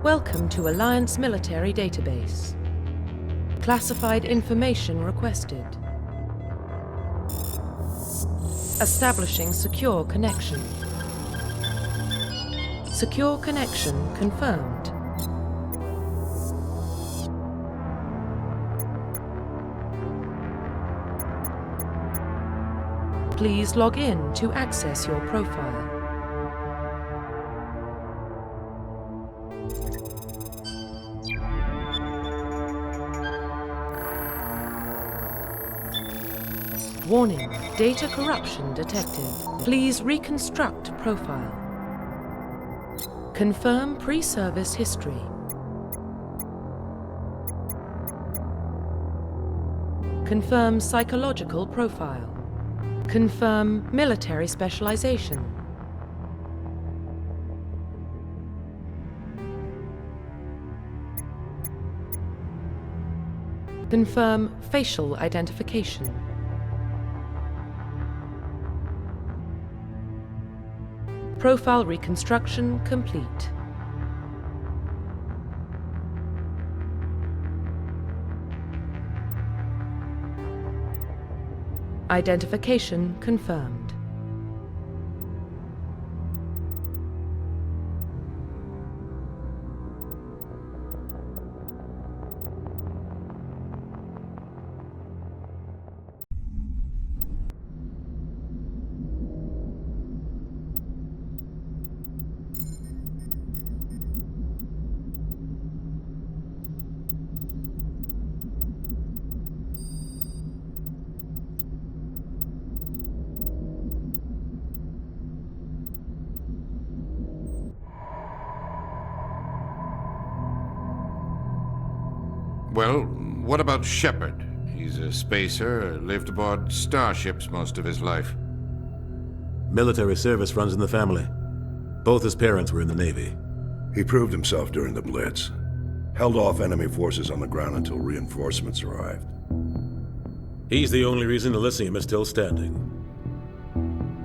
Welcome to Alliance Military Database. Classified information requested. Establishing secure connection. Secure connection confirmed. Please log in to access your profile. Warning, data corruption detected. Please reconstruct profile. Confirm pre-service history. Confirm psychological profile. Confirm military specialization. Confirm facial identification. Profile reconstruction complete. Identification confirmed. Well, what about Shepard? He's a spacer, lived aboard starships most of his life. Military service runs in the family. Both his parents were in the Navy. He proved himself during the Blitz. Held off enemy forces on the ground until reinforcements arrived. He's the only reason Elysium is still standing.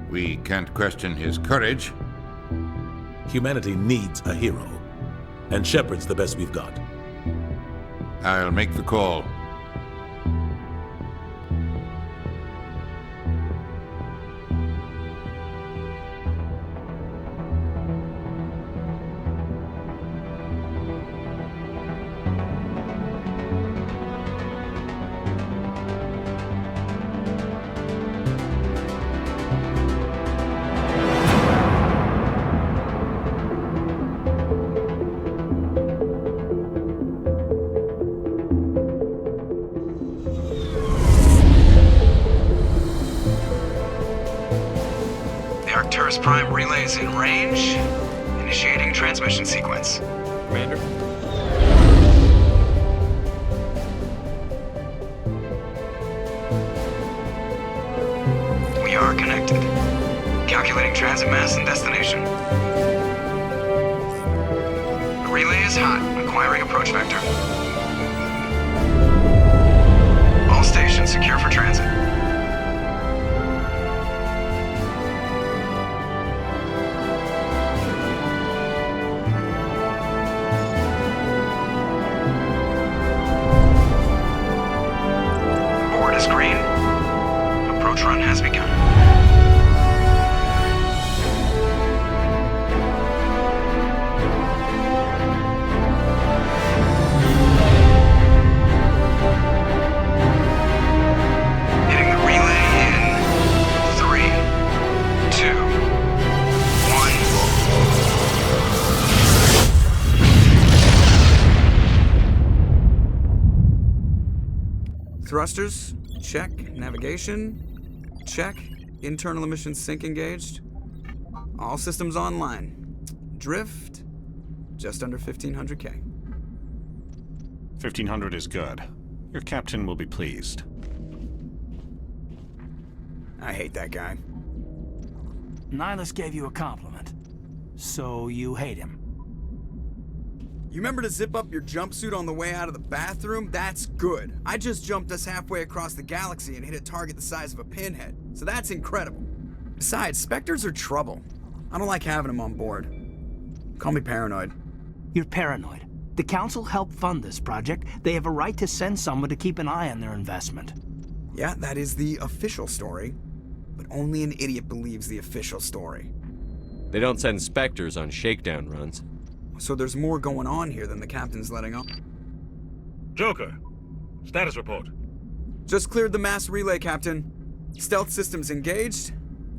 We can't question his courage. Humanity needs a hero. And Shepard's the best we've got. I'll make the call. Prime relays in range. Initiating transmission sequence. Commander? We are connected. Calculating transit mass and destination. The relay is hot. Acquiring approach vector. All stations secure for transit. Green. Approach run has begun. Hitting the relay in 3, 2, 1. Thrusters. Check. Navigation. Check. Internal emissions sync engaged. All systems online. Drift. Just under 1500K. 1500 is good. Your captain will be pleased. I hate that guy. Nihlus gave you a compliment. So you hate him. You remember to zip up your jumpsuit on the way out of the bathroom? That's good. I just jumped us halfway across the galaxy and hit a target the size of a pinhead. So that's incredible. Besides, Spectres are trouble. I don't like having them on board. Call me paranoid. You're paranoid. The Council helped fund this project. They have a right to send someone to keep an eye on their investment. Yeah, that is the official story. But only an idiot believes the official story. They don't send Spectres on shakedown runs. So there's more going on here than the captain's letting on. Joker, status report. Just cleared the mass relay, Captain. Stealth systems engaged.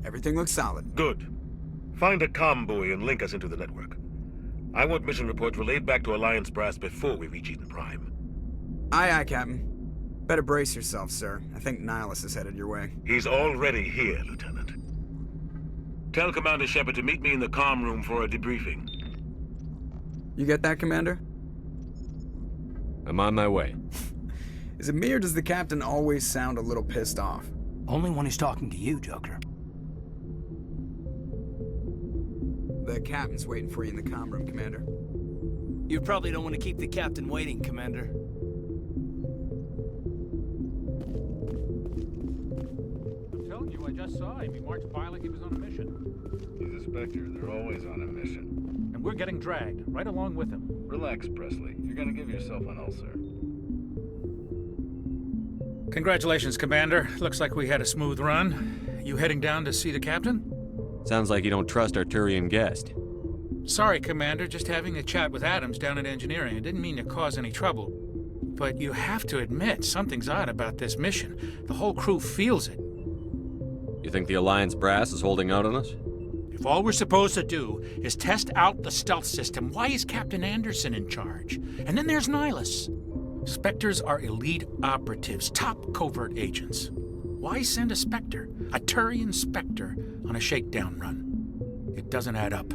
Everything looks solid. Good. Find a comm buoy and link us into the network. I want mission reports relayed back to Alliance brass before we reach Eden Prime. Aye, aye, Captain. Better brace yourself, sir. I think Nihlus is headed your way. He's already here, Lieutenant. Tell Commander Shepard to meet me in the comm room for a debriefing. You get that, Commander? I'm on my way. Is it me or does the Captain always sound a little pissed off? Only when he's talking to you, Joker. The Captain's waiting for you in the comm room, Commander. You probably don't want to keep the Captain waiting, Commander. I'm telling you, I just saw him. He marched by like he was on a mission. He's a Spectre. They're always on a mission. And we're getting dragged, right along with him. Relax, Presley. You're gonna give yourself an ulcer. Congratulations, Commander. Looks like we had a smooth run. You heading down to see the Captain? Sounds like you don't trust our Turian guest. Sorry, Commander. Just having a chat with Adams down at engineering. I didn't mean to cause any trouble. But you have to admit, something's odd about this mission. The whole crew feels it. You think the Alliance brass is holding out on us? If all we're supposed to do is test out the stealth system, why is Captain Andersson in charge? And then there's Nihlus. Spectres are elite operatives, top covert agents. Why send a Spectre, a Turian Spectre, on a shakedown run? It doesn't add up.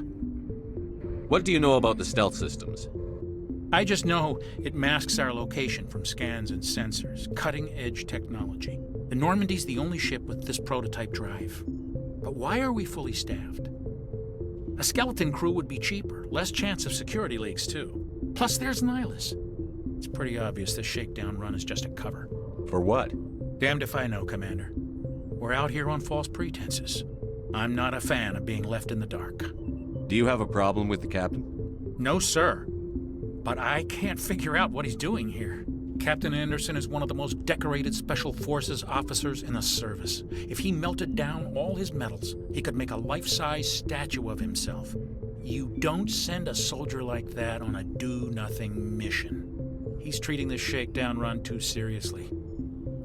What do you know about the stealth systems? I just know it masks our location from scans and sensors. Cutting-edge technology. The Normandy's the only ship with this prototype drive. But why are we fully staffed? A skeleton crew would be cheaper, less chance of security leaks, too. Plus, there's Nihlus. It's pretty obvious this shakedown run is just a cover. For what? Damned if I know, Commander. We're out here on false pretenses. I'm not a fan of being left in the dark. Do you have a problem with the Captain? No, sir. But I can't figure out what he's doing here. Captain Andersson is one of the most decorated Special Forces officers in the service. If he melted down all his medals, he could make a life-size statue of himself. You don't send a soldier like that on a do-nothing mission. He's treating this shakedown run too seriously.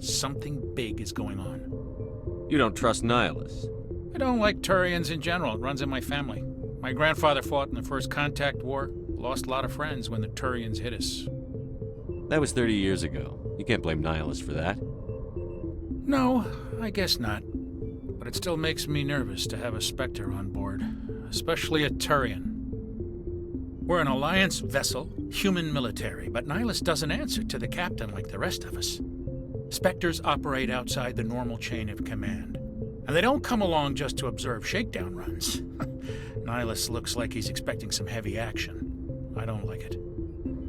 Something big is going on. You don't trust Nihlus? I don't like Turians in general. It runs in my family. My grandfather fought in the First Contact War. Lost a lot of friends when the Turians hit us. That was 30 years ago. You can't blame Nihlus for that. No, I guess not. But it still makes me nervous to have a Spectre on board. Especially a Turian. We're an Alliance vessel, human military, but Nihlus doesn't answer to the Captain like the rest of us. Spectres operate outside the normal chain of command. And they don't come along just to observe shakedown runs. Nihlus looks like he's expecting some heavy action. I don't like it.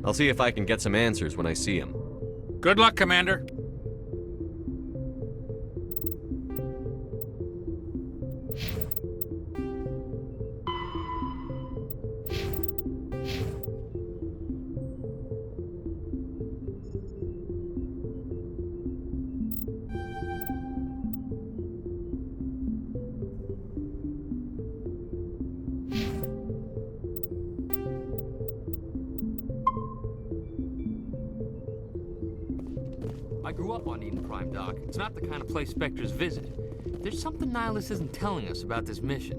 I'll see if I can get some answers when I see him. Good luck, Commander. I grew up on Eden Prime, Doc. It's not the kind of place Spectres visit. There's something Nihlus isn't telling us about this mission.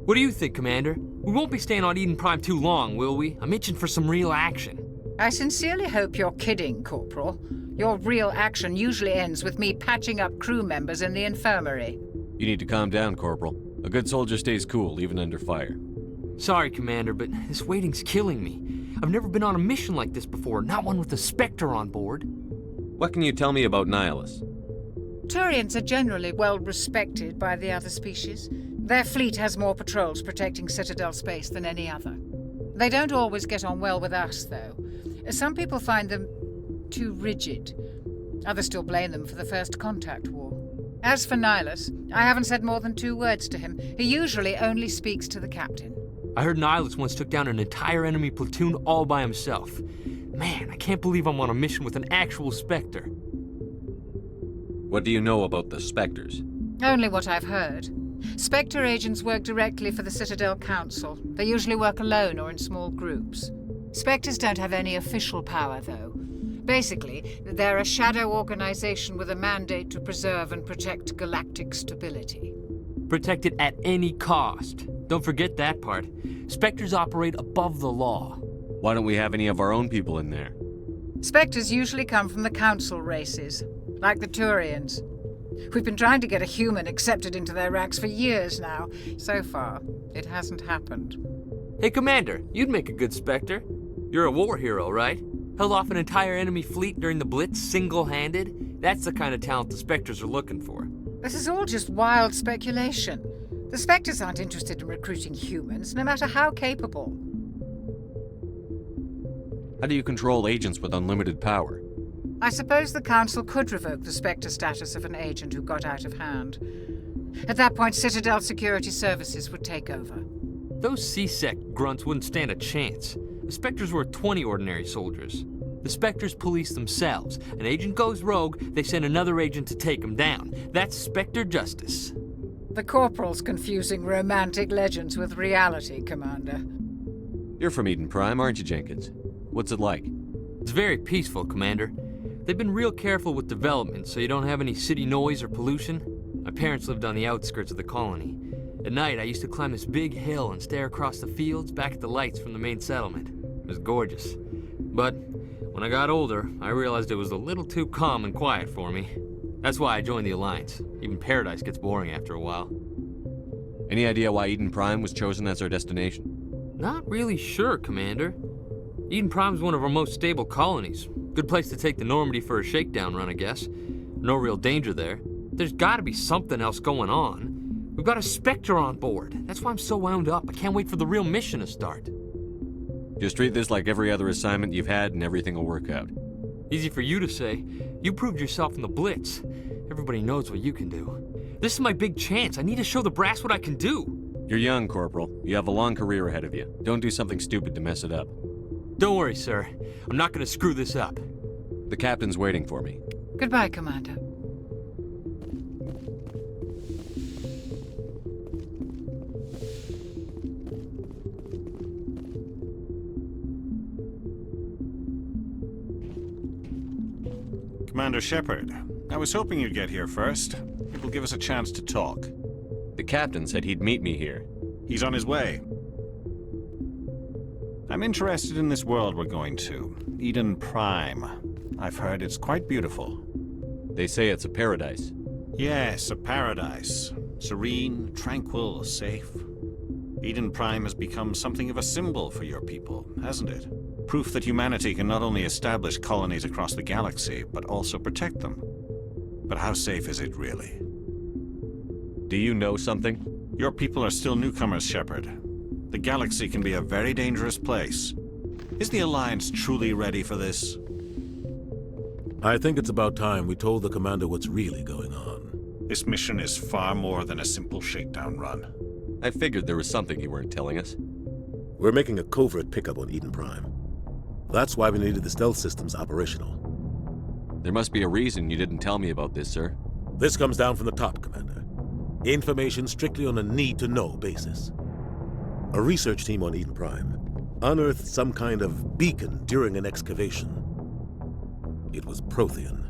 What do you think, Commander? We won't be staying on Eden Prime too long, will we? I'm itching for some real action. I sincerely hope you're kidding, Corporal. Your real action usually ends with me patching up crew members in the infirmary. You need to calm down, Corporal. A good soldier stays cool, even under fire. Sorry, Commander, but this waiting's killing me. I've never been on a mission like this before, not one with a Spectre on board. What can you tell me about Nihlus? Turians are generally well respected by the other species. Their fleet has more patrols protecting Citadel space than any other. They don't always get on well with us, though. Some people find them too rigid. Others still blame them for the First Contact War. As for Nihlus, I haven't said more than 2 words to him. He usually only speaks to the Captain. I heard Nihlus once took down an entire enemy platoon all by himself. Man, I can't believe I'm on a mission with an actual Spectre. What do you know about the Spectres? Only what I've heard. Spectre agents work directly for the Citadel Council. They usually work alone or in small groups. Spectres don't have any official power, though. Basically, they're a shadow organization with a mandate to preserve and protect galactic stability. Protect it at any cost. Don't forget that part. Spectres operate above the law. Why don't we have any of our own people in there? Spectres usually come from the Council races, like the Turians. We've been trying to get a human accepted into their ranks for years now. So far, it hasn't happened. Hey, Commander, you'd make a good Spectre. You're a war hero, right? Held off an entire enemy fleet during the Blitz single-handed? That's the kind of talent the Spectres are looking for. This is all just wild speculation. The Spectres aren't interested in recruiting humans, no matter how capable. How do you control agents with unlimited power? I suppose the Council could revoke the Spectre status of an agent who got out of hand. At that point, Citadel Security Services would take over. Those C-Sec grunts wouldn't stand a chance. The Spectres were 20 ordinary soldiers. The Spectres police themselves. An agent goes rogue, they send another agent to take him down. That's Spectre justice. The Corporal's confusing romantic legends with reality, Commander. You're from Eden Prime, aren't you, Jenkins? What's it like? It's very peaceful, Commander. They've been real careful with development, so you don't have any city noise or pollution. My parents lived on the outskirts of the colony. At night, I used to climb this big hill and stare across the fields back at the lights from the main settlement. It was gorgeous. But when I got older, I realized it was a little too calm and quiet for me. That's why I joined the Alliance. Even Paradise gets boring after a while. Any idea why Eden Prime was chosen as our destination? Not really sure, Commander. Eden Prime's one of our most stable colonies. Good place to take the Normandy for a shakedown run, I guess. No real danger there. There's gotta be something else going on. We've got a Spectre on board. That's why I'm so wound up. I can't wait for the real mission to start. Just treat this like every other assignment you've had and everything will work out. Easy for you to say. You proved yourself in the Blitz. Everybody knows what you can do. This is my big chance. I need to show the brass what I can do. You're young, Corporal. You have a long career ahead of you. Don't do something stupid to mess it up. Don't worry, sir. I'm not gonna screw this up. The captain's waiting for me. Goodbye, Commander. Commander Shepard, I was hoping you'd get here first. It will give us a chance to talk. The captain said he'd meet me here. He's on his way. I'm interested in this world we're going to, Eden Prime. I've heard it's quite beautiful. They say it's a paradise. Yes, a paradise. Serene, tranquil, safe. Eden Prime has become something of a symbol for your people, hasn't it? Proof that humanity can not only establish colonies across the galaxy, but also protect them. But how safe is it really? Do you know something? Your people are still newcomers, Shepard. The galaxy can be a very dangerous place. Is the Alliance truly ready for this? I think it's about time we told the Commander what's really going on. This mission is far more than a simple shakedown run. I figured there was something you weren't telling us. We're making a covert pickup on Eden Prime. That's why we needed the stealth systems operational. There must be a reason you didn't tell me about this, sir. This comes down from the top, Commander. Information strictly on a need-to-know basis. A research team on Eden Prime unearthed some kind of beacon during an excavation. It was Prothean.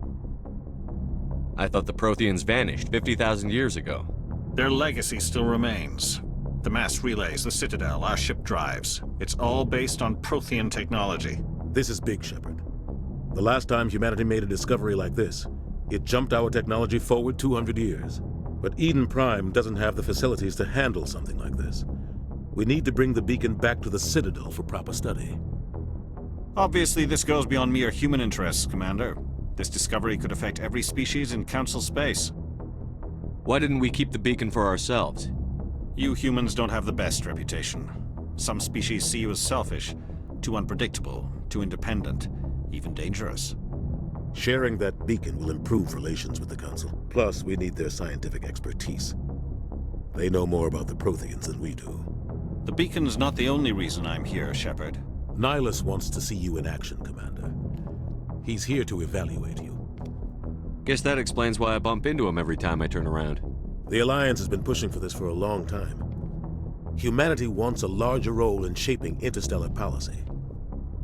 I thought the Protheans vanished 50,000 years ago. Their legacy still remains. The mass relays, the Citadel, our ship drives. It's all based on Prothean technology. This is big, Shepard. The last time humanity made a discovery like this, it jumped our technology forward 200 years. But Eden Prime doesn't have the facilities to handle something like this. We need to bring the beacon back to the Citadel for proper study. Obviously, this goes beyond mere human interests, Commander. This discovery could affect every species in Council space. Why didn't we keep the beacon for ourselves? You humans don't have the best reputation. Some species see you as selfish, too unpredictable, too independent, even dangerous. Sharing that beacon will improve relations with the Council. Plus, we need their scientific expertise. They know more about the Protheans than we do. The beacon's not the only reason I'm here, Shepard. Nihlus wants to see you in action, Commander. He's here to evaluate you. Guess that explains why I bump into him every time I turn around. The Alliance has been pushing for this for a long time. Humanity wants a larger role in shaping interstellar policy.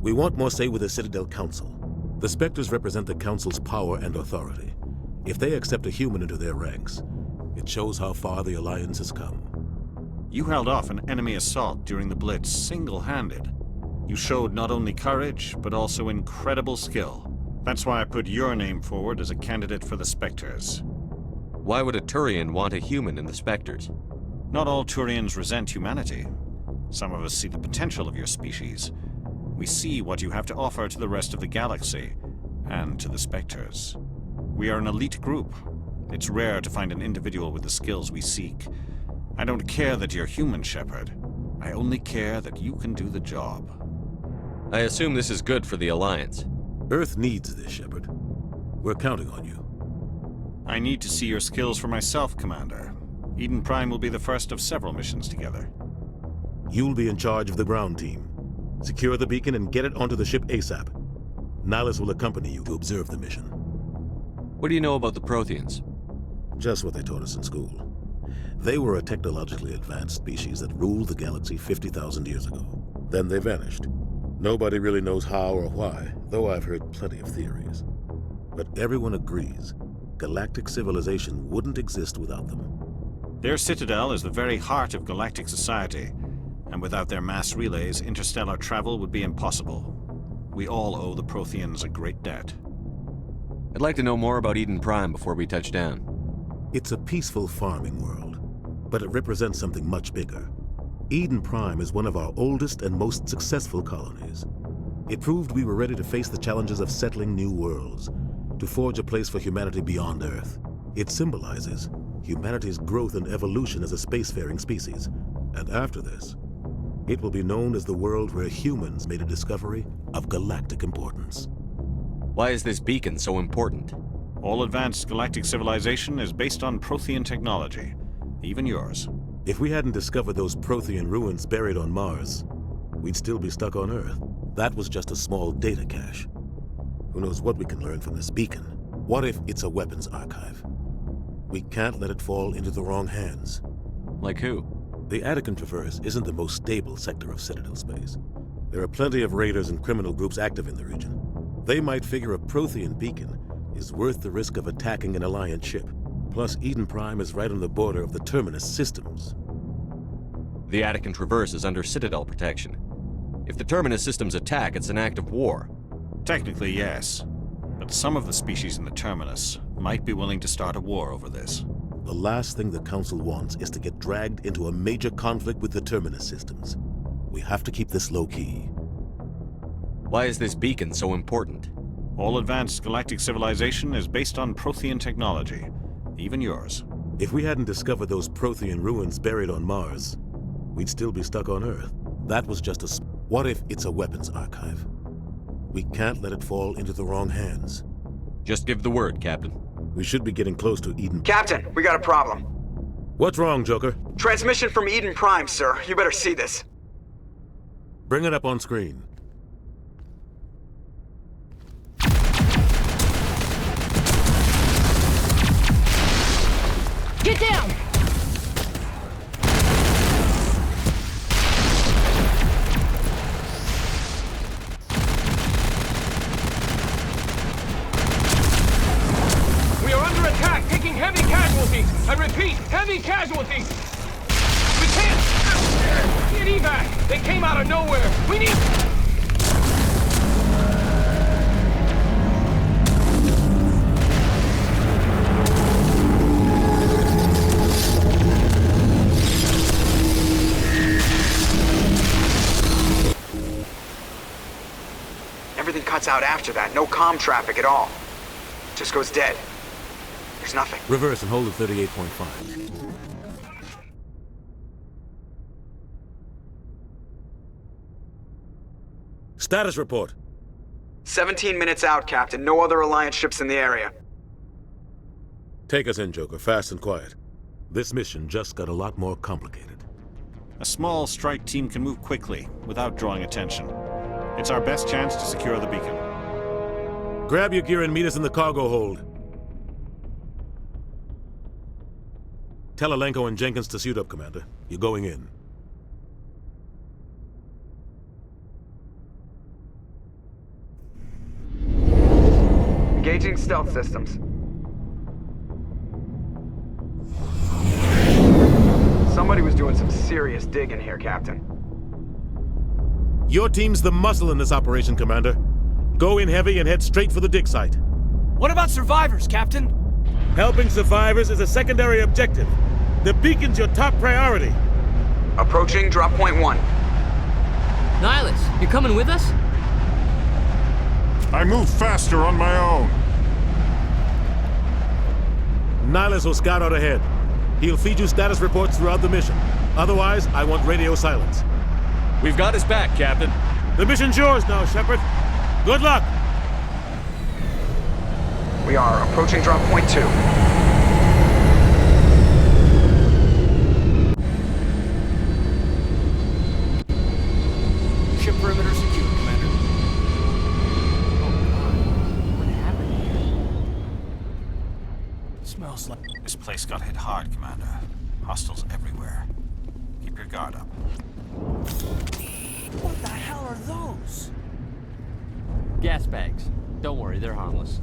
We want more say with the Citadel Council. The Spectres represent the Council's power and authority. If they accept a human into their ranks, it shows how far the Alliance has come. You held off an enemy assault during the Blitz single-handed. You showed not only courage, but also incredible skill. That's why I put your name forward as a candidate for the Spectres. Why would a Turian want a human in the Spectres? Not all Turians resent humanity. Some of us see the potential of your species. We see what you have to offer to the rest of the galaxy, and to the Spectres. We are an elite group. It's rare to find an individual with the skills we seek. I don't care that you're human, Shepard. I only care that you can do the job. I assume this is good for the Alliance. Earth needs this, Shepard. We're counting on you. I need to see your skills for myself, Commander. Eden Prime will be the first of several missions together. You'll be in charge of the ground team. Secure the beacon and get it onto the ship ASAP. Nihlus will accompany you to observe the mission. What do you know about the Protheans? Just what they taught us in school. They were a technologically advanced species that ruled the galaxy 50,000 years ago. Then they vanished. Nobody really knows how or why, though I've heard plenty of theories. But everyone agrees, galactic civilization wouldn't exist without them. Their citadel is the very heart of galactic society, and without their mass relays, interstellar travel would be impossible. We all owe the Protheans a great debt. I'd like to know more about Eden Prime before we touch down. It's a peaceful farming world, but it represents something much bigger. Eden Prime is one of our oldest and most successful colonies. It proved we were ready to face the challenges of settling new worlds, to forge a place for humanity beyond Earth. It symbolizes humanity's growth and evolution as a spacefaring species. And after this, it will be known as the world where humans made a discovery of galactic importance. Why is this beacon so important? All advanced galactic civilization is based on Prothean technology, even yours. If we hadn't discovered those Prothean ruins buried on Mars, we'd still be stuck on Earth. That was just a small data cache. Who knows what we can learn from this beacon? What if it's a weapons archive? We can't let it fall into the wrong hands. Like who? The Attican Traverse isn't the most stable sector of Citadel space. There are plenty of raiders and criminal groups active in the region. They might figure a Prothean beacon is worth the risk of attacking an Alliance ship. Plus, Eden Prime is right on the border of the Terminus systems. The Attican Traverse is under Citadel protection. If the Terminus systems attack, it's an act of war. Technically, yes. But some of the species in the Terminus might be willing to start a war over this. The last thing the Council wants is to get dragged into a major conflict with the Terminus systems. We have to keep this low-key. Why is this beacon so important? All advanced galactic civilization is based on Prothean technology, even yours. If we hadn't discovered those Prothean ruins buried on Mars, we'd still be stuck on Earth. That was just a... What if it's a weapons archive? We can't let it fall into the wrong hands. Just give the word, Captain. We should be getting close to Eden... Captain, we got a problem. What's wrong, Joker? Transmission from Eden Prime, sir. You better see this. Bring it up on screen. Get down! We are under attack, taking heavy casualties. I repeat, heavy casualties. We can't get evac. They came out of nowhere. We need... Everything cuts out after that. No comm traffic at all. Just goes dead. There's nothing. Reverse and hold at 38.5. Status report. 17 minutes out, Captain. No other Alliance ships in the area. Take us in, Joker, fast and quiet. This mission just got a lot more complicated. A small strike team can move quickly, without drawing attention. It's our best chance to secure the beacon. Grab your gear and meet us in the cargo hold. Tell Alenko and Jenkins to suit up, Commander. You're going in. Engaging stealth systems. Somebody was doing some serious digging here, Captain. Your team's the muscle in this operation, Commander. Go in heavy and head straight for the dig site. What about survivors, Captain? Helping survivors is a secondary objective. The beacon's your top priority. Approaching drop point 1. Nihlus, you coming with us? I move faster on my own. Nihlus will scout out ahead. He'll feed you status reports throughout the mission. Otherwise, I want radio silence. We've got his back, Captain. The mission's yours now, Shepard. Good luck! We are approaching drop point 2. Ship perimeter secure, Commander. Oh God, what happened here? Smells like... This place got hit hard, Commander. Hostiles everywhere. Keep your guard up. What the hell are those? Gas bags. Don't worry, they're harmless.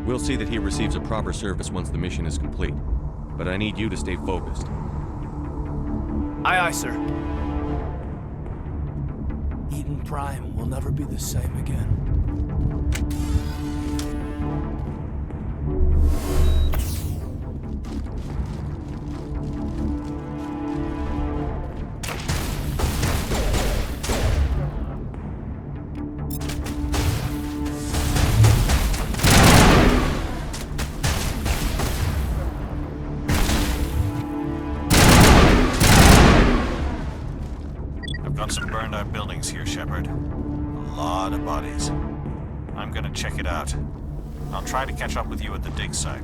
We'll see that he receives a proper service once the mission is complete. But I need you to stay focused. Aye, aye, sir. Eden Prime will never be the same again. Buildings here, Shepard. A lot of bodies. I'm gonna check it out. I'll try to catch up with you at the dig site.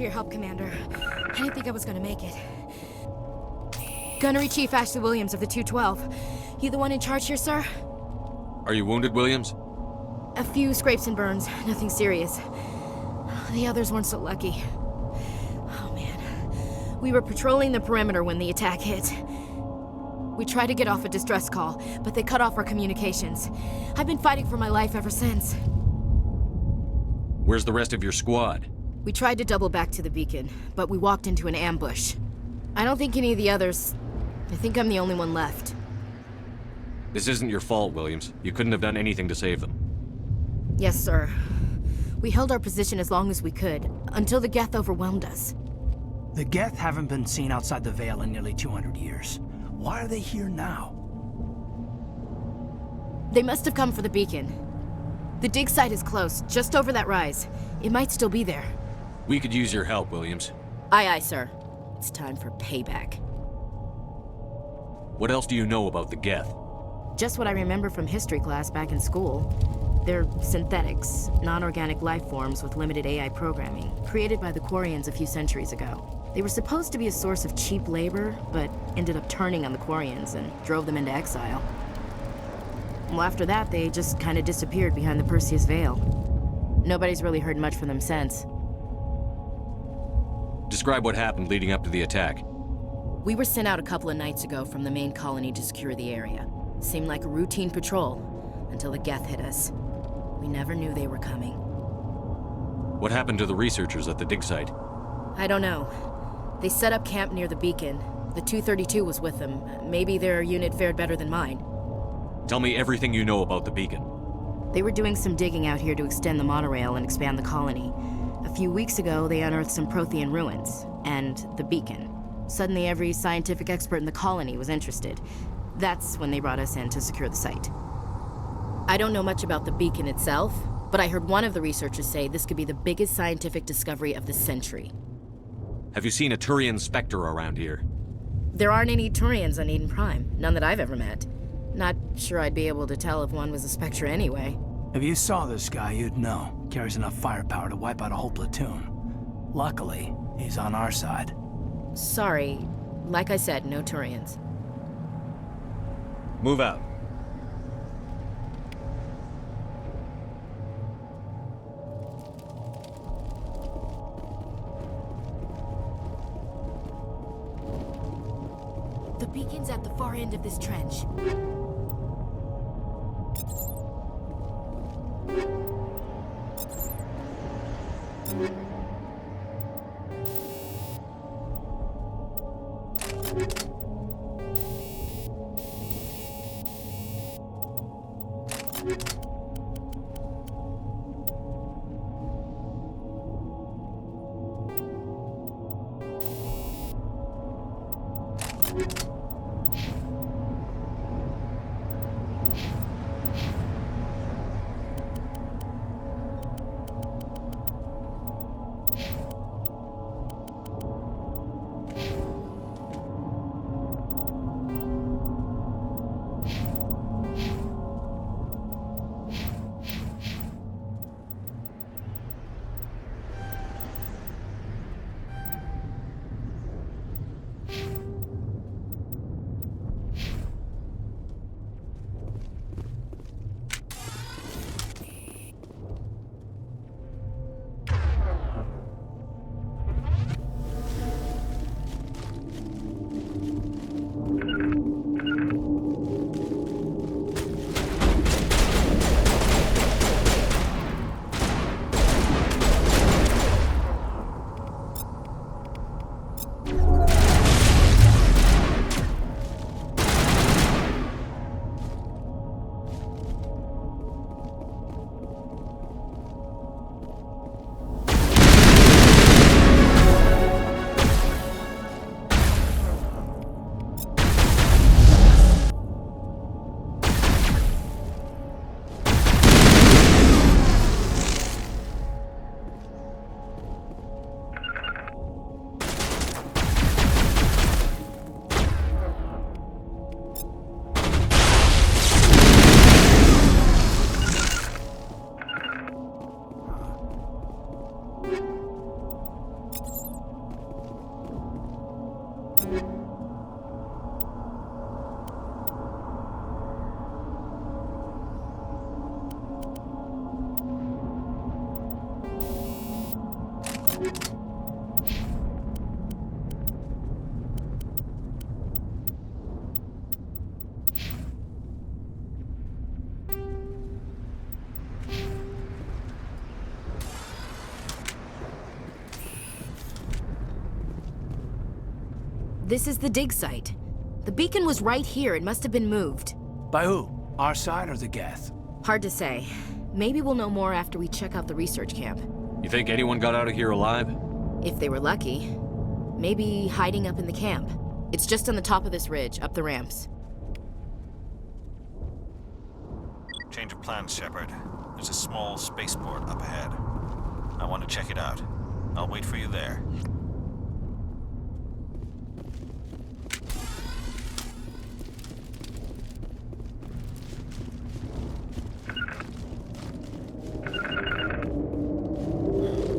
for your help, Commander. I didn't think I was gonna make it. Gunnery Chief Ashley Williams of the 212. You the one in charge here, sir? Are you wounded, Williams? A few scrapes and burns, nothing serious. The others weren't so lucky. Oh man. We were patrolling the perimeter when the attack hit. We tried to get off a distress call, but they cut off our communications. I've been fighting for my life ever since. Where's the rest of your squad? We tried to double back to the beacon, but we walked into an ambush. I don't think any of the others... I think I'm the only one left. This isn't your fault, Williams. You couldn't have done anything to save them. Yes, sir. We held our position as long as we could, until the Geth overwhelmed us. The Geth haven't been seen outside the Veil in nearly 200 years. Why are they here now? They must have come for the beacon. The dig site is close, just over that rise. It might still be there. We could use your help, Williams. Aye, aye, sir. It's time for payback. What else do you know about the Geth? Just what I remember from history class back in school. They're synthetics, non-organic life forms with limited AI programming, created by the Quarians a few centuries ago. They were supposed to be a source of cheap labor, but ended up turning on the Quarians and drove them into exile. Well, after that, they just kind of disappeared behind the Perseus Veil. Nobody's really heard much from them since. Describe what happened leading up to the attack. We were sent out a couple of nights ago from the main colony to secure the area. Seemed like a routine patrol, until the Geth hit us. We never knew they were coming. What happened to the researchers at the dig site? I don't know. They set up camp near the beacon. The 232 was with them. Maybe their unit fared better than mine. Tell me everything you know about the beacon. They were doing some digging out here to extend the monorail and expand the colony. A few weeks ago, they unearthed some Prothean ruins, and the beacon. Suddenly, every scientific expert in the colony was interested. That's when they brought us in to secure the site. I don't know much about the beacon itself, but I heard one of the researchers say this could be the biggest scientific discovery of the century. Have you seen a Turian Spectre around here? There aren't any Turians on Eden Prime, none that I've ever met. Not sure I'd be able to tell if one was a Spectre anyway. If you saw this guy, you'd know. Carries enough firepower to wipe out a whole platoon. Luckily, he's on our side. Sorry. Like I said, no Turians. Move out. The beacon's at the far end of this trench. This is the dig site. The beacon was right here. It must have been moved. By who? Our side or the Geth? Hard to say. Maybe we'll know more after we check out the research camp. You think anyone got out of here alive? If they were lucky. Maybe hiding up in the camp. It's just on the top of this ridge, up the ramps. Change of plans, Shepard. There's a small spaceport up ahead. I want to check it out. I'll wait for you there.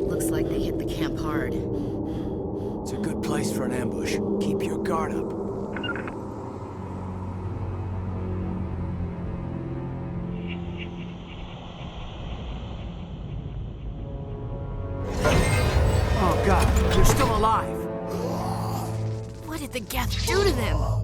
Looks like they hit the camp hard. It's a good place for an ambush. Keep your guard up. Oh God, they're still alive! What did the Geth do to them?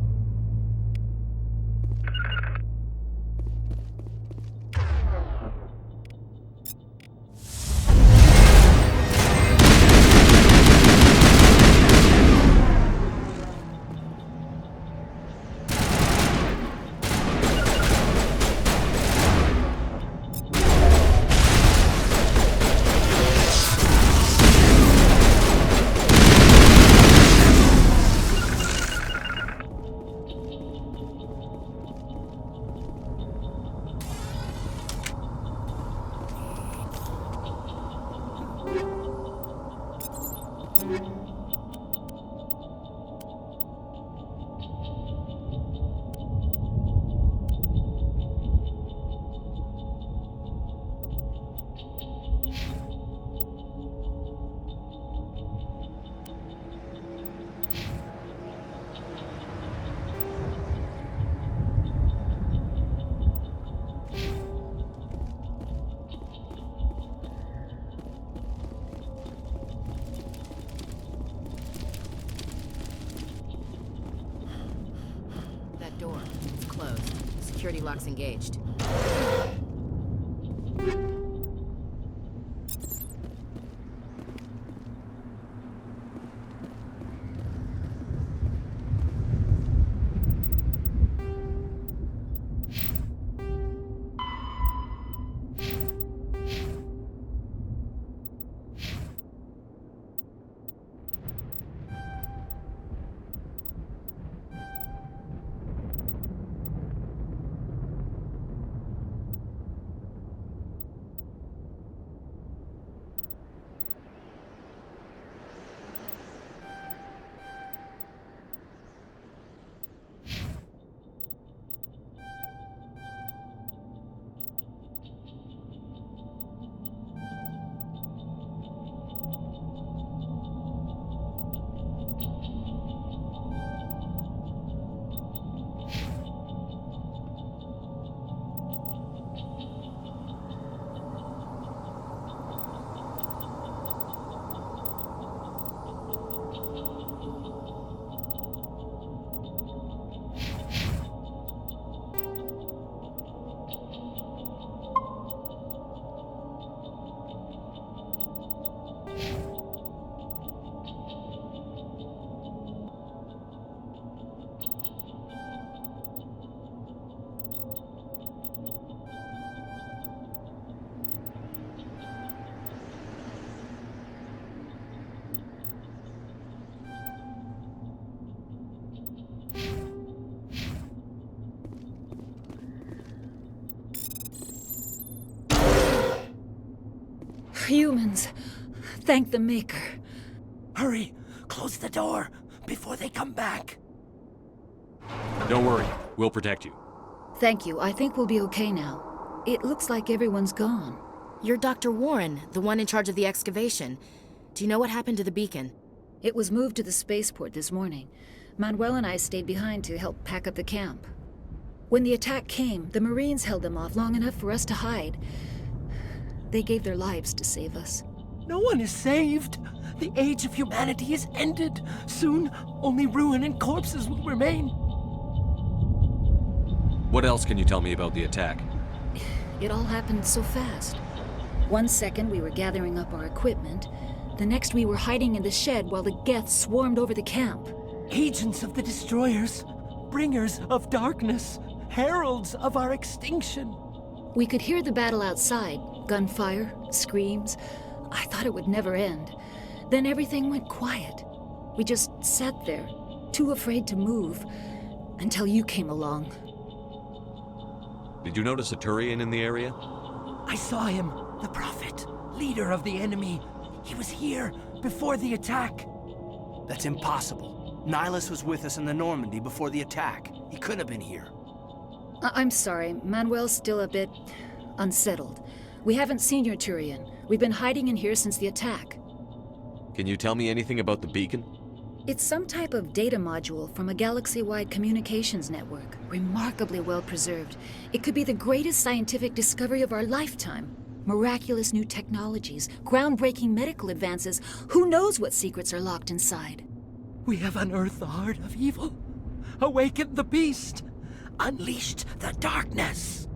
Door. It's closed. Security lock's engaged. Humans. Thank the Maker. Hurry! Close the door before they come back. Don't worry. We'll protect you. Thank you. I think we'll be okay now. It looks like everyone's gone. You're Dr. Warren, the one in charge of the excavation. Do you know what happened to the beacon? It was moved to the spaceport this morning. Manuel and I stayed behind to help pack up the camp. When the attack came, the Marines held them off long enough for us to hide. They gave their lives to save us. No one is saved. The age of humanity is ended. Soon, only ruin and corpses will remain. What else can you tell me about the attack? It all happened so fast. 1 second we were gathering up our equipment. The next we were hiding in the shed while the Geth swarmed over the camp. Agents of the Destroyers, bringers of darkness, heralds of our extinction. We could hear the battle outside. Gunfire, screams. I thought it would never end. Then everything went quiet. We just sat there, too afraid to move, until you came along. Did you notice a Turian in the area? I saw him, the Prophet, leader of the enemy. He was here before the attack. That's impossible. Nihlus was with us in the Normandy before the attack. He couldn't have been here. I'm sorry, Manuel's still a bit unsettled. We haven't seen your Turian. We've been hiding in here since the attack. Can you tell me anything about the beacon? It's some type of data module from a galaxy-wide communications network. Remarkably well preserved. It could be the greatest scientific discovery of our lifetime. Miraculous new technologies, groundbreaking medical advances. Who knows what secrets are locked inside? We have unearthed the heart of evil, awakened the beast, unleashed the darkness.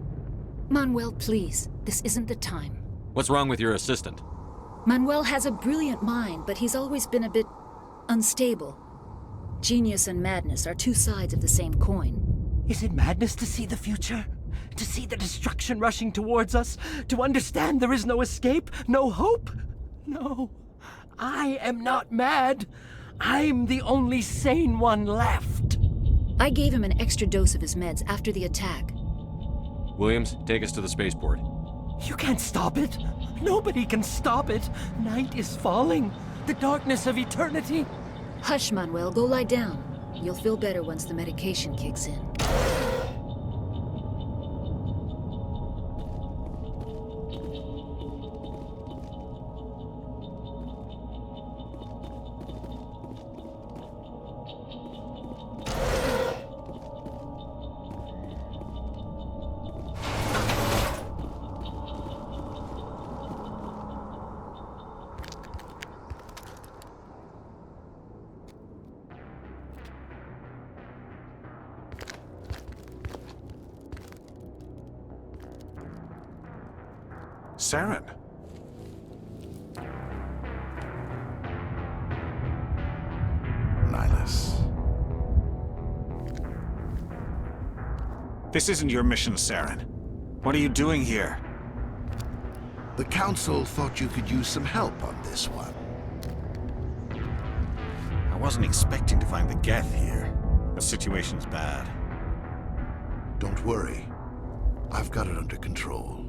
Manuel, please. This isn't the time. What's wrong with your assistant? Manuel has a brilliant mind, but he's always been a bit unstable. Genius and madness are two sides of the same coin. Is it madness to see the future? To see the destruction rushing towards us? To understand there is no escape? No hope? No. I am not mad. I'm the only sane one left. I gave him an extra dose of his meds after the attack. Williams, take us to the spaceport. You can't stop it. Nobody can stop it. Night is falling. The darkness of eternity. Hush, Manuel. Go lie down. You'll feel better once the medication kicks in. Saren. Nihlus. This isn't your mission, Saren. What are you doing here? The Council thought you could use some help on this one. I wasn't expecting to find the Geth here. The situation's bad. Don't worry. I've got it under control.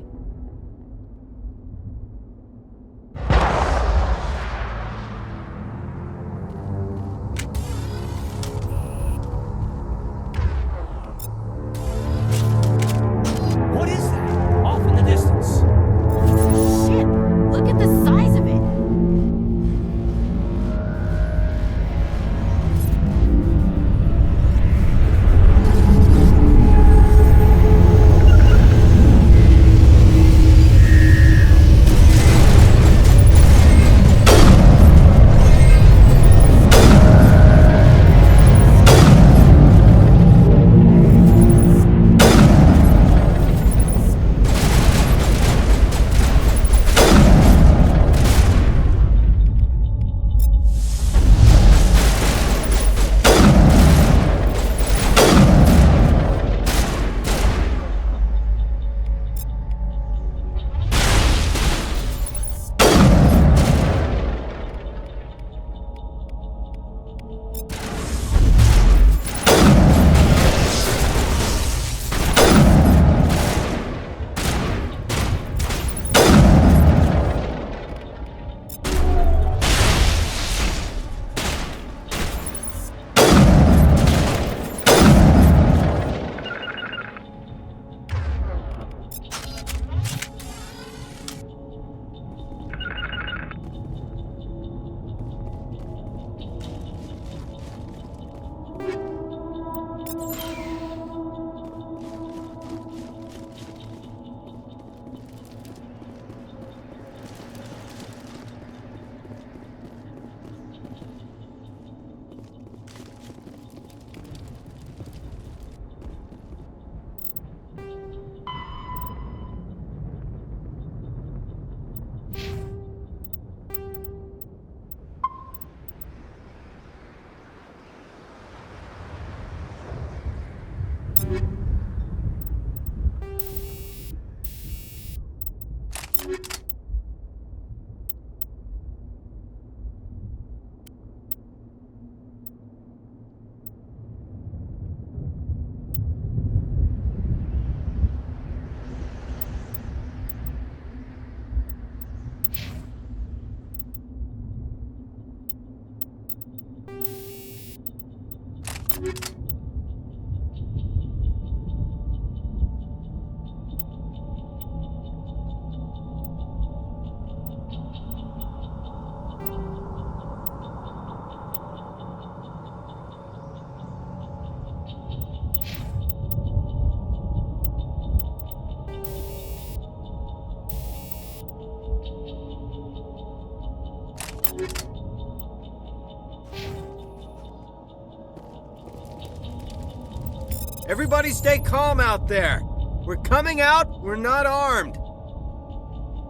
Everybody stay calm out there. We're coming out, we're not armed.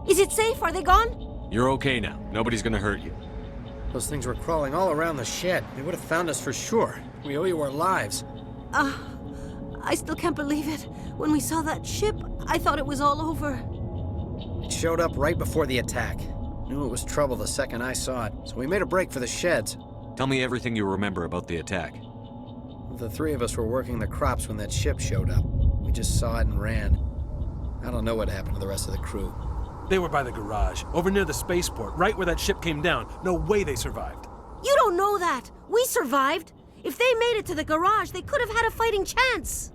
Is it safe? Are they gone? You're okay now. Nobody's gonna hurt you. Those things were crawling all around the shed. They would have found us for sure. We owe you our lives. I still can't believe it. When we saw that ship, I thought it was all over. It showed up right before the attack. Knew it was trouble the second I saw it, so we made a break for the sheds. Tell me everything you remember about the attack. The three of us were working the crops when that ship showed up. We just saw it and ran. I don't know what happened to the rest of the crew. They were by the garage, over near the spaceport, right where that ship came down. No way they survived. You don't know that. We survived. If they made it to the garage, they could have had a fighting chance.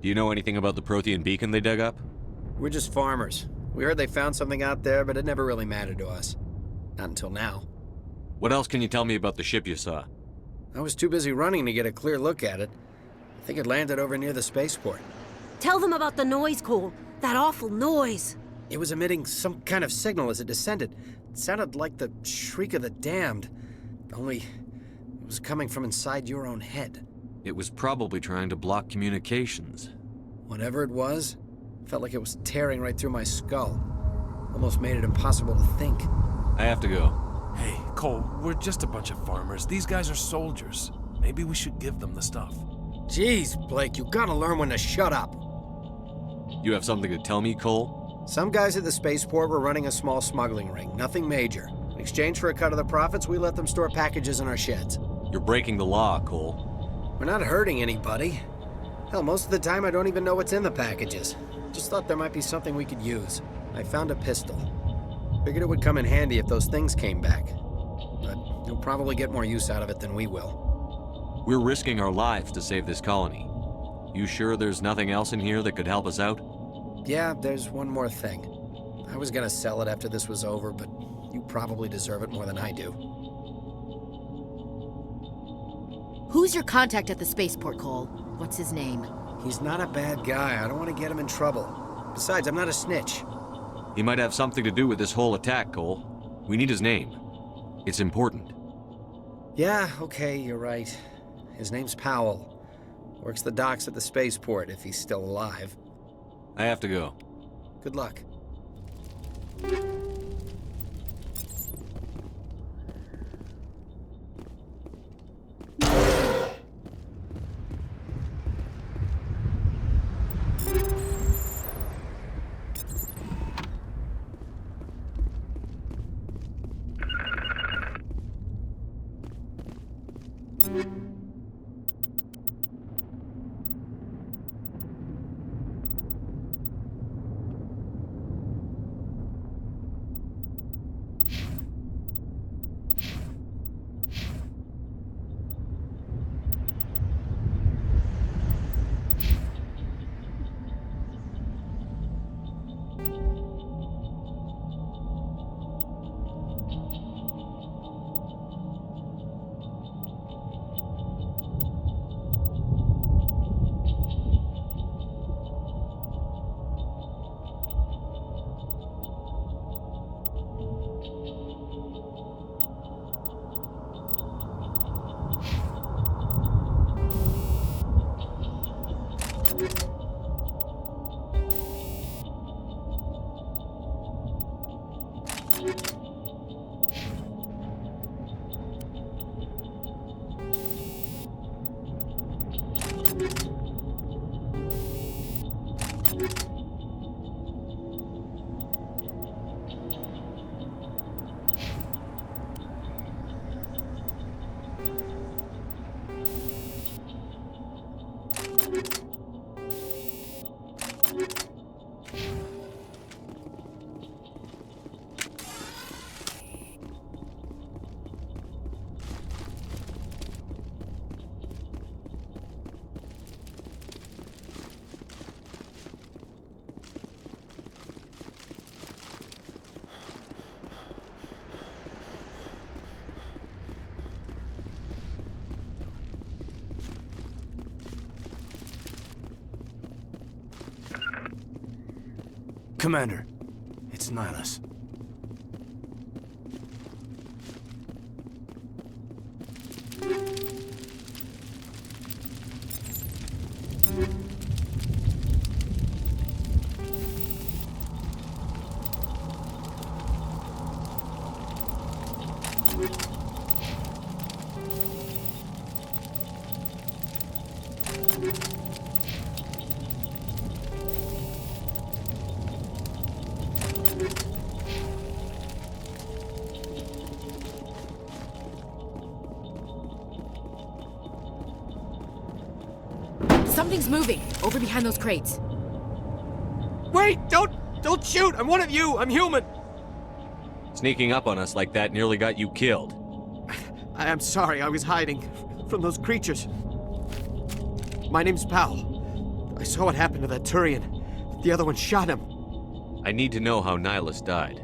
Do you know anything about the Prothean beacon they dug up? We're just farmers. We heard they found something out there, but it never really mattered to us. Not until now. What else can you tell me about the ship you saw? I was too busy running to get a clear look at it. I think it landed over near the spaceport. Tell them about the noise, Cole. That awful noise. It was emitting some kind of signal as it descended. It sounded like the shriek of the damned. Only it was coming from inside your own head. It was probably trying to block communications. Whatever it was, felt like it was tearing right through my skull. Almost made it impossible to think. I have to go. Hey, Cole, we're just a bunch of farmers. These guys are soldiers. Maybe we should give them the stuff. Jeez, Blake, you gotta learn when to shut up. You have something to tell me, Cole? Some guys at the spaceport were running a small smuggling ring, nothing major. In exchange for a cut of the profits, we let them store packages in our sheds. You're breaking the law, Cole. We're not hurting anybody. Hell, most of the time I don't even know what's in the packages. Just thought there might be something we could use. I found a pistol. Figured it would come in handy if those things came back. But you'll probably get more use out of it than we will. We're risking our lives to save this colony. You sure there's nothing else in here that could help us out? Yeah, there's one more thing. I was gonna sell it after this was over, but you probably deserve it more than I do. Who's your contact at the spaceport, Cole? What's his name? He's not a bad guy. I don't want to get him in trouble. Besides, I'm not a snitch. He might have something to do with this whole attack, Cole. We need his name. It's important. Yeah, okay, you're right. His name's Powell. Works the docks at the spaceport, if he's still alive. I have to go. Good luck. Commander, it's Nihlus. Something's moving, over behind those crates. Wait! Don't shoot! I'm one of you! I'm human! Sneaking up on us like that nearly got you killed. I'm sorry, I was hiding from those creatures. My name's Powell. I saw what happened to that Turian. The other one shot him. I need to know how Nihlus died.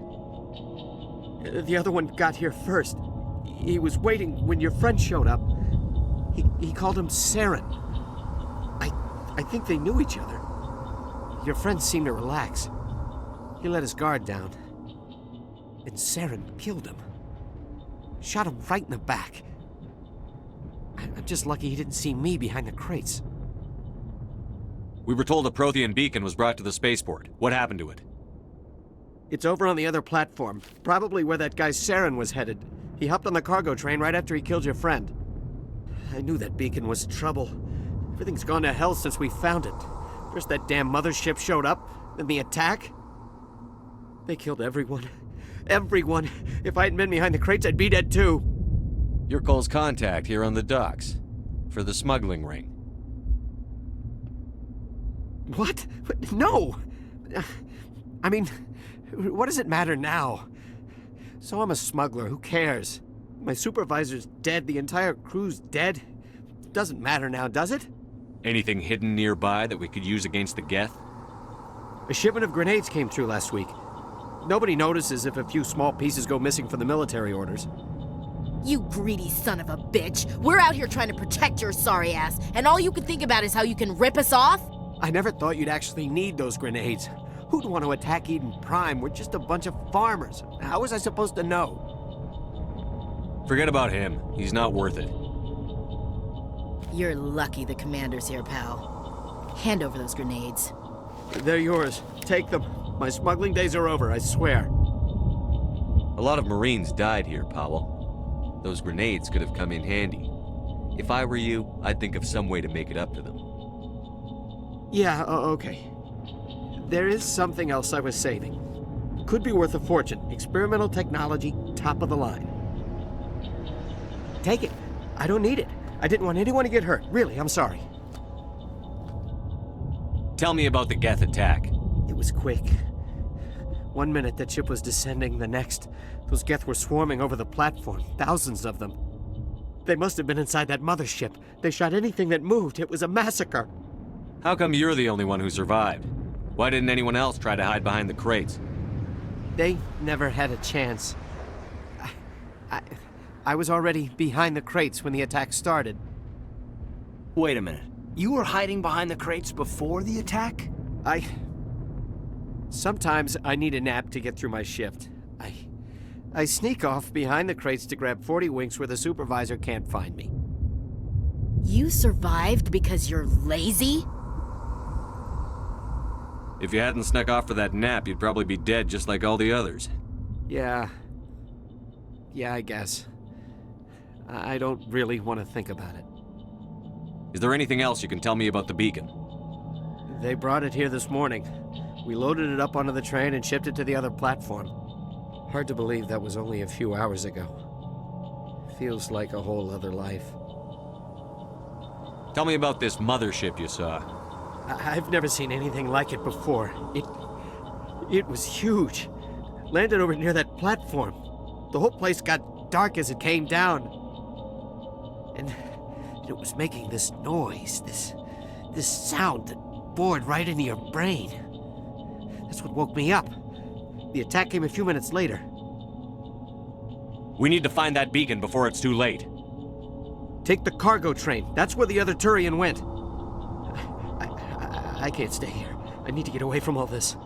The other one got here first. He was waiting when your friend showed up. He called him Saren. I think they knew each other. Your friend seemed to relax. He let his guard down. And Saren killed him. Shot him right in the back. I'm just lucky he didn't see me behind the crates. We were told a Prothean beacon was brought to the spaceport. What happened to it? It's over on the other platform. Probably where that guy Saren was headed. He hopped on the cargo train right after he killed your friend. I knew that beacon was trouble. Everything's gone to hell since we found it. First that damn mothership showed up, then the attack. They killed everyone. Everyone! If I hadn't been behind the crates, I'd be dead too. Your Cole's contact here on the docks. For the smuggling ring. What? No! I mean, what does it matter now? So I'm a smuggler, who cares? My supervisor's dead, the entire crew's dead. Doesn't matter now, does it? Anything hidden nearby that we could use against the Geth? A shipment of grenades came through last week. Nobody notices if a few small pieces go missing from the military orders. You greedy son of a bitch! We're out here trying to protect your sorry ass, and all you can think about is how you can rip us off? I never thought you'd actually need those grenades. Who'd want to attack Eden Prime? We're just a bunch of farmers. How was I supposed to know? Forget about him. He's not worth it. You're lucky the commander's here, pal. Hand over those grenades. They're yours. Take them. My smuggling days are over, I swear. A lot of Marines died here, Powell. Those grenades could have come in handy. If I were you, I'd think of some way to make it up to them. Yeah, okay. There is something else I was saving. Could be worth a fortune. Experimental technology, top of the line. Take it. I don't need it. I didn't want anyone to get hurt. Really, I'm sorry. Tell me about the Geth attack. It was quick. 1 minute that ship was descending, the next, those Geth were swarming over the platform. Thousands of them. They must have been inside that mothership. They shot anything that moved. It was a massacre. How come you're the only one who survived? Why didn't anyone else try to hide behind the crates? They never had a chance. I was already behind the crates when the attack started. Wait a minute. You were hiding behind the crates before the attack? Sometimes I need a nap to get through my shift. I sneak off behind the crates to grab 40 winks where the supervisor can't find me. You survived because you're lazy? If you hadn't snuck off for that nap, you'd probably be dead just like all the others. Yeah, I guess. I don't really want to think about it. Is there anything else you can tell me about the beacon? They brought it here this morning. We loaded it up onto the train and shipped it to the other platform. Hard to believe that was only a few hours ago. Feels like a whole other life. Tell me about this mothership you saw. I've never seen anything like it before. It was huge. Landed over near that platform. The whole place got dark as it came down. And it was making this noise, this sound that bored right into your brain. That's what woke me up. The attack came a few minutes later. We need to find that beacon before it's too late. Take the cargo train. That's where the other Turian went. I can't stay here. I need to get away from all this.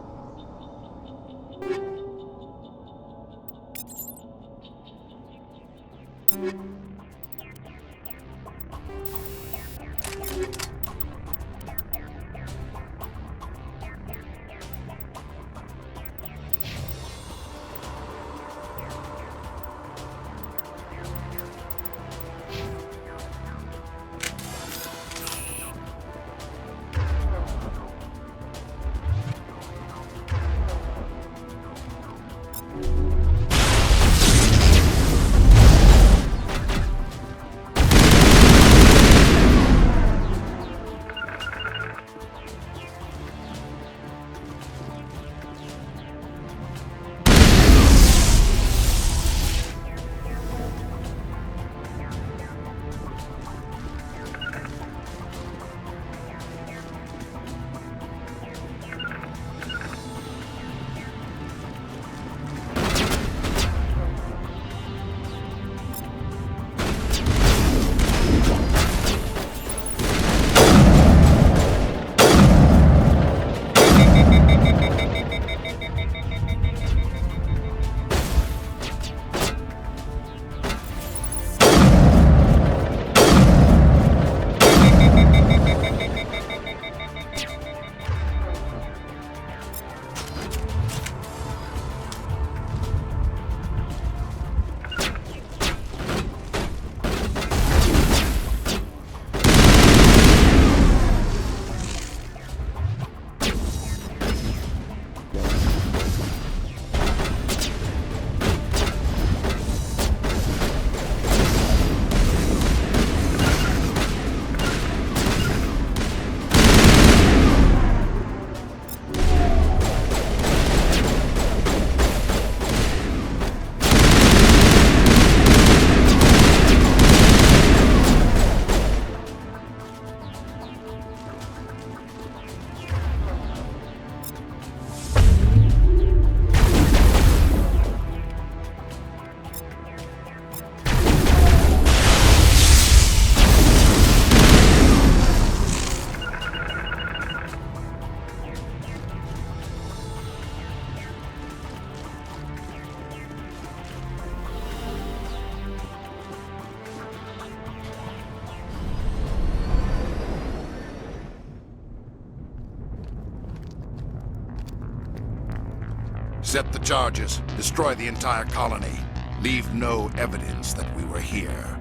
Set the charges. Destroy the entire colony. Leave no evidence that we were here.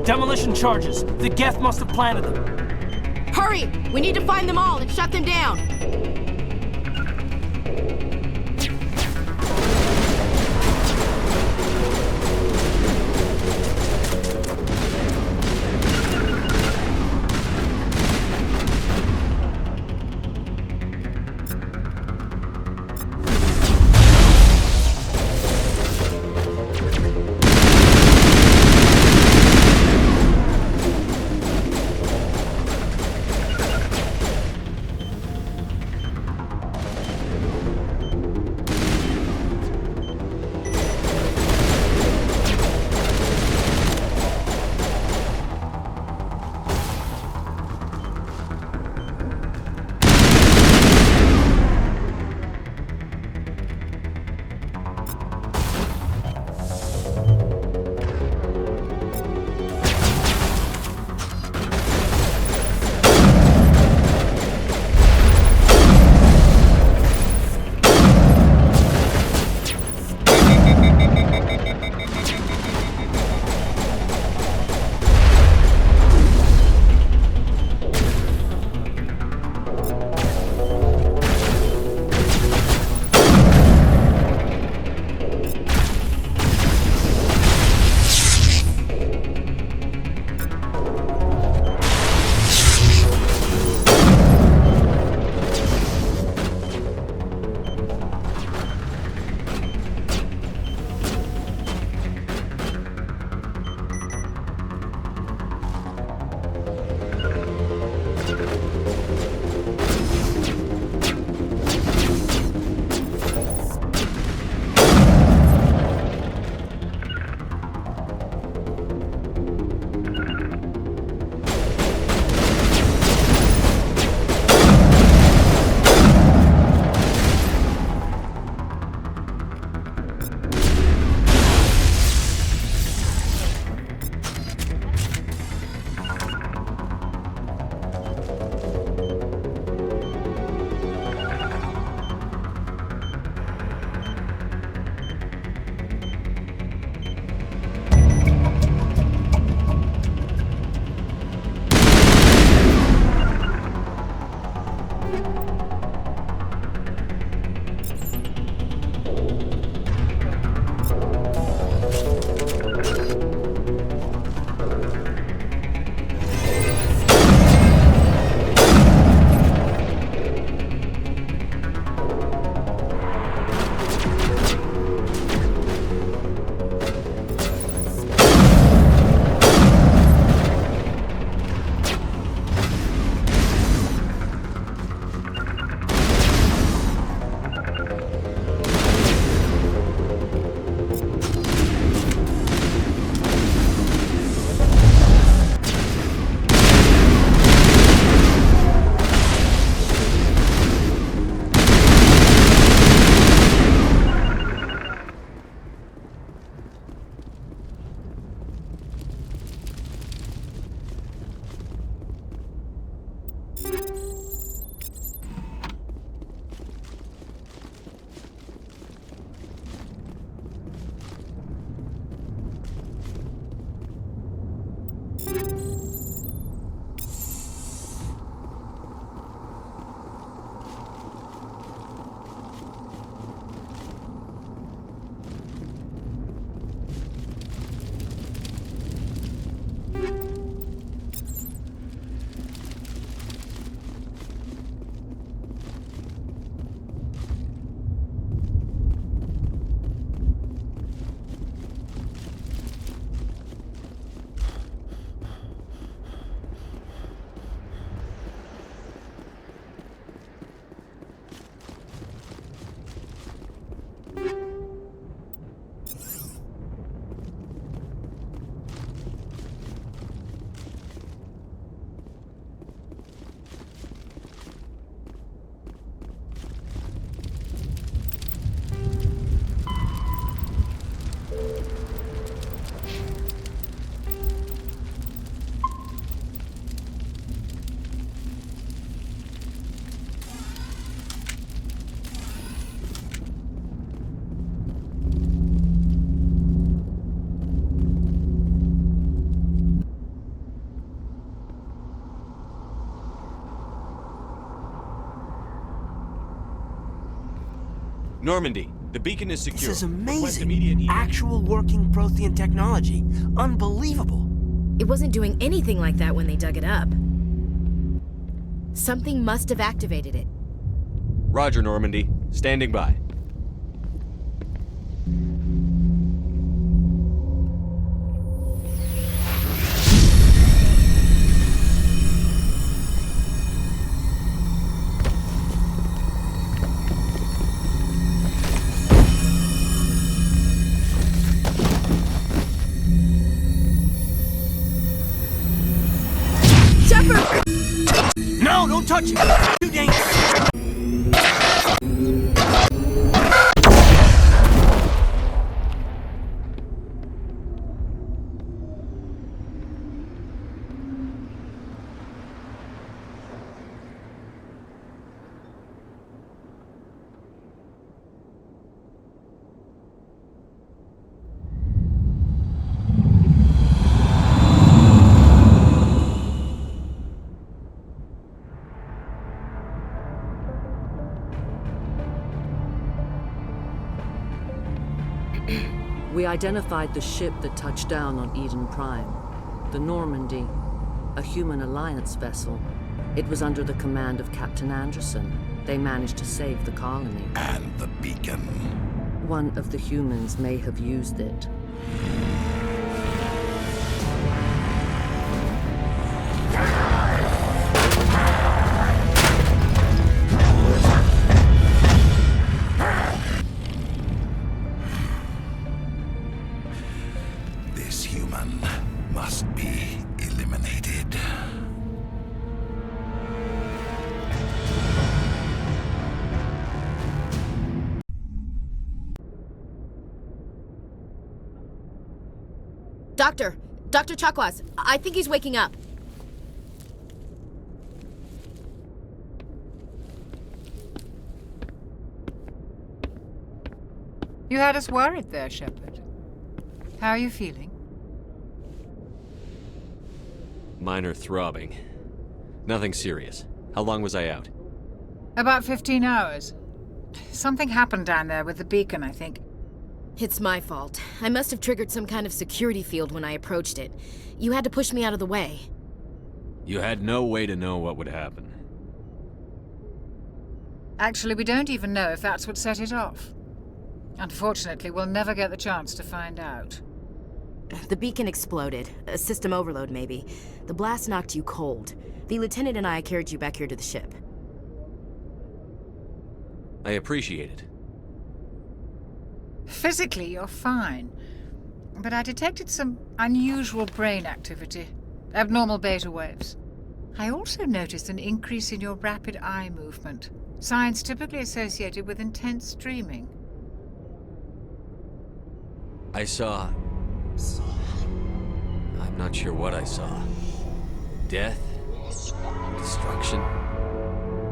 Demolition charges. The Geth must have planted them. Hurry! We need to find them all and shut them down! Normandy, the beacon is secure. This is Request immediate amazing. Actual working Prothean technology. Unbelievable. It wasn't doing anything like that when they dug it up. Something must have activated it. Roger, Normandy. Standing by. Shepard! No, don't touch it! Too dangerous! We identified the ship that touched down on Eden Prime. The Normandy, a human alliance vessel. It was under the command of Captain Andersson. They managed to save the colony. And the beacon. One of the humans may have used it. This human must be eliminated. Dr. Chakwas, I think he's waking up. You had us worried there, Shepard. How are you feeling? Minor throbbing. Nothing serious. How long was I out? About 15 hours. Something happened down there with the beacon, I think. It's my fault. I must have triggered some kind of security field when I approached it. You had to push me out of the way. You had no way to know what would happen. Actually, we don't even know if that's what set it off. Unfortunately, we'll never get the chance to find out. The beacon exploded. A system overload, maybe. The blast knocked you cold. The lieutenant and I carried you back here to the ship. I appreciate it. Physically, you're fine. But I detected some unusual brain activity. Abnormal beta waves. I also noticed an increase in your rapid eye movement. Signs typically associated with intense dreaming. I saw... I'm not sure what I saw. Death? Destruction?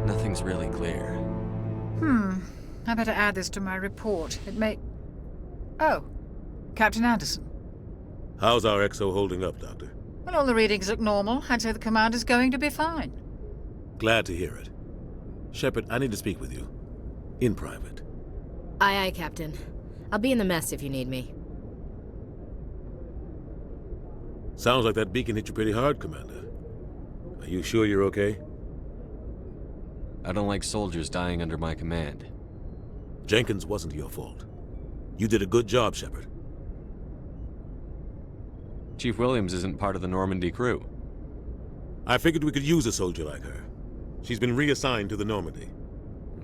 Nothing's really clear. I better add this to my report. It may... Oh, Captain Andersson. How's our XO holding up, Doctor? Well, all the readings look normal. I'd say the commander's going to be fine. Glad to hear it. Shepard, I need to speak with you. In private. Aye, aye, Captain. I'll be in the mess if you need me. Sounds like that beacon hit you pretty hard, Commander. Are you sure you're okay? I don't like soldiers dying under my command. Jenkins wasn't your fault. You did a good job, Shepard. Chief Williams isn't part of the Normandy crew. I figured we could use a soldier like her. She's been reassigned to the Normandy.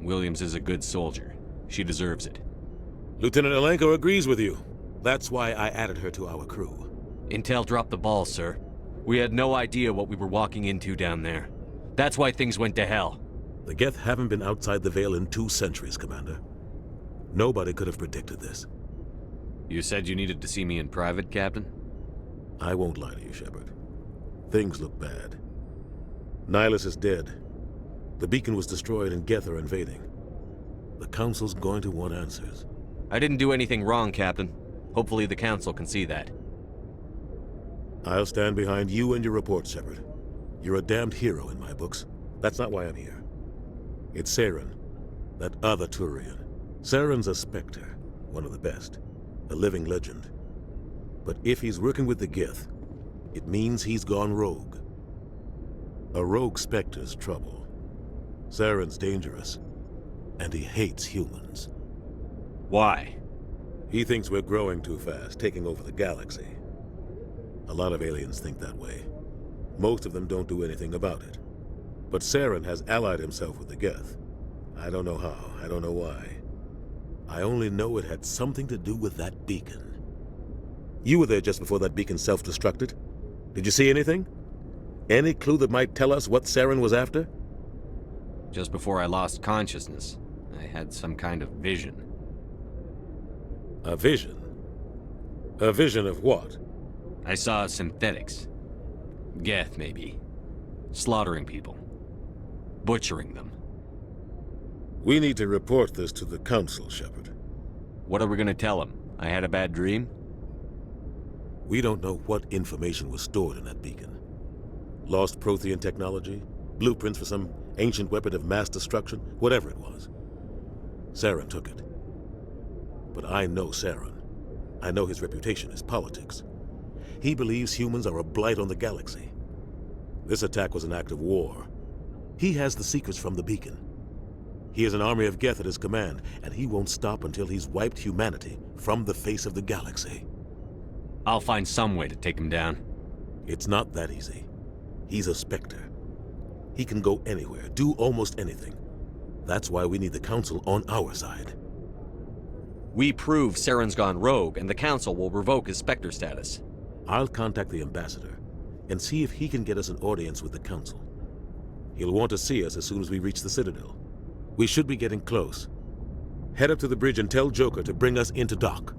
Williams is a good soldier. She deserves it. Lieutenant Alenko agrees with you. That's why I added her to our crew. Intel dropped the ball, sir. We had no idea what we were walking into down there. That's why things went to hell. The Geth haven't been outside the Veil in 2 centuries, Commander. Nobody could have predicted this. You said you needed to see me in private, Captain? I won't lie to you, Shepard. Things look bad. Nihlus is dead. The beacon was destroyed and Geth are invading. The Council's going to want answers. I didn't do anything wrong, Captain. Hopefully the Council can see that. I'll stand behind you and your report, Shepard. You're a damned hero in my books. That's not why I'm here. It's Saren, that other Turian. Saren's a Spectre, one of the best, a living legend. But if he's working with the Geth, it means he's gone rogue. A rogue Spectre's trouble. Saren's dangerous, and he hates humans. Why? He thinks we're growing too fast, taking over the galaxy. A lot of aliens think that way. Most of them don't do anything about it. But Saren has allied himself with the Geth. I don't know how, I don't know why. I only know it had something to do with that beacon. You were there just before that beacon self-destructed. Did you see anything? Any clue that might tell us what Saren was after? Just before I lost consciousness, I had some kind of vision. A vision? A vision of what? I saw synthetics. Geth, maybe. Slaughtering people. Butchering them. We need to report this to the Council, Shepard. What are we gonna tell them? I had a bad dream? We don't know what information was stored in that beacon. Lost Prothean technology? Blueprints for some ancient weapon of mass destruction? Whatever it was. Saren took it. But I know Saren. I know his reputation is politics. He believes humans are a blight on the galaxy. This attack was an act of war. He has the secrets from the beacon. He has an army of Geth at his command, and he won't stop until he's wiped humanity from the face of the galaxy. I'll find some way to take him down. It's not that easy. He's a Spectre. He can go anywhere, do almost anything. That's why we need the Council on our side. We prove Saren's gone rogue, and the Council will revoke his Spectre status. I'll contact the Ambassador and see if he can get us an audience with the Council. He'll want to see us as soon as we reach the Citadel. We should be getting close. Head up to the bridge and tell Joker to bring us into dock.